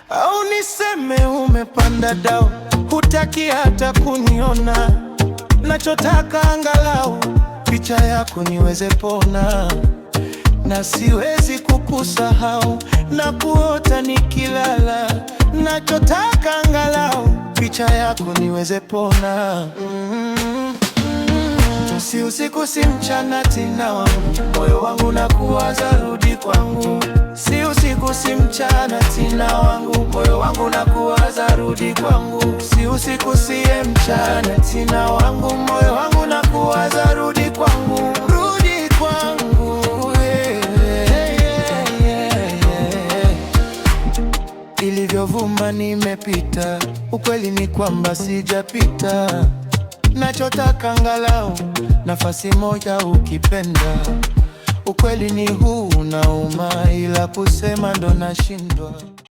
au niseme umepanda dau, hutaki hata kuniona. Nachotaka angalau picha yako niweze pona, na siwezi kukusahau na kuota nikilala. Nachotaka angalau picha yako niweze pona. Si usiku si mchana tina wangu, moyo wangu na kuwaza rudi kwangu. Si usiku si mchana tina wangu, moyo wangu na kuwaza rudi kwangu. Si usiku si mchana tina wangu, moyo wangu na kuwaza rudi kwangu. Rudi kwangu, Ilivyovuma nimepita, ukweli ni kwamba sijapita. Nachotaka angalau nafasi moja ukipenda. Ukweli ni huu unauma, ila kusema ndo nashindwa.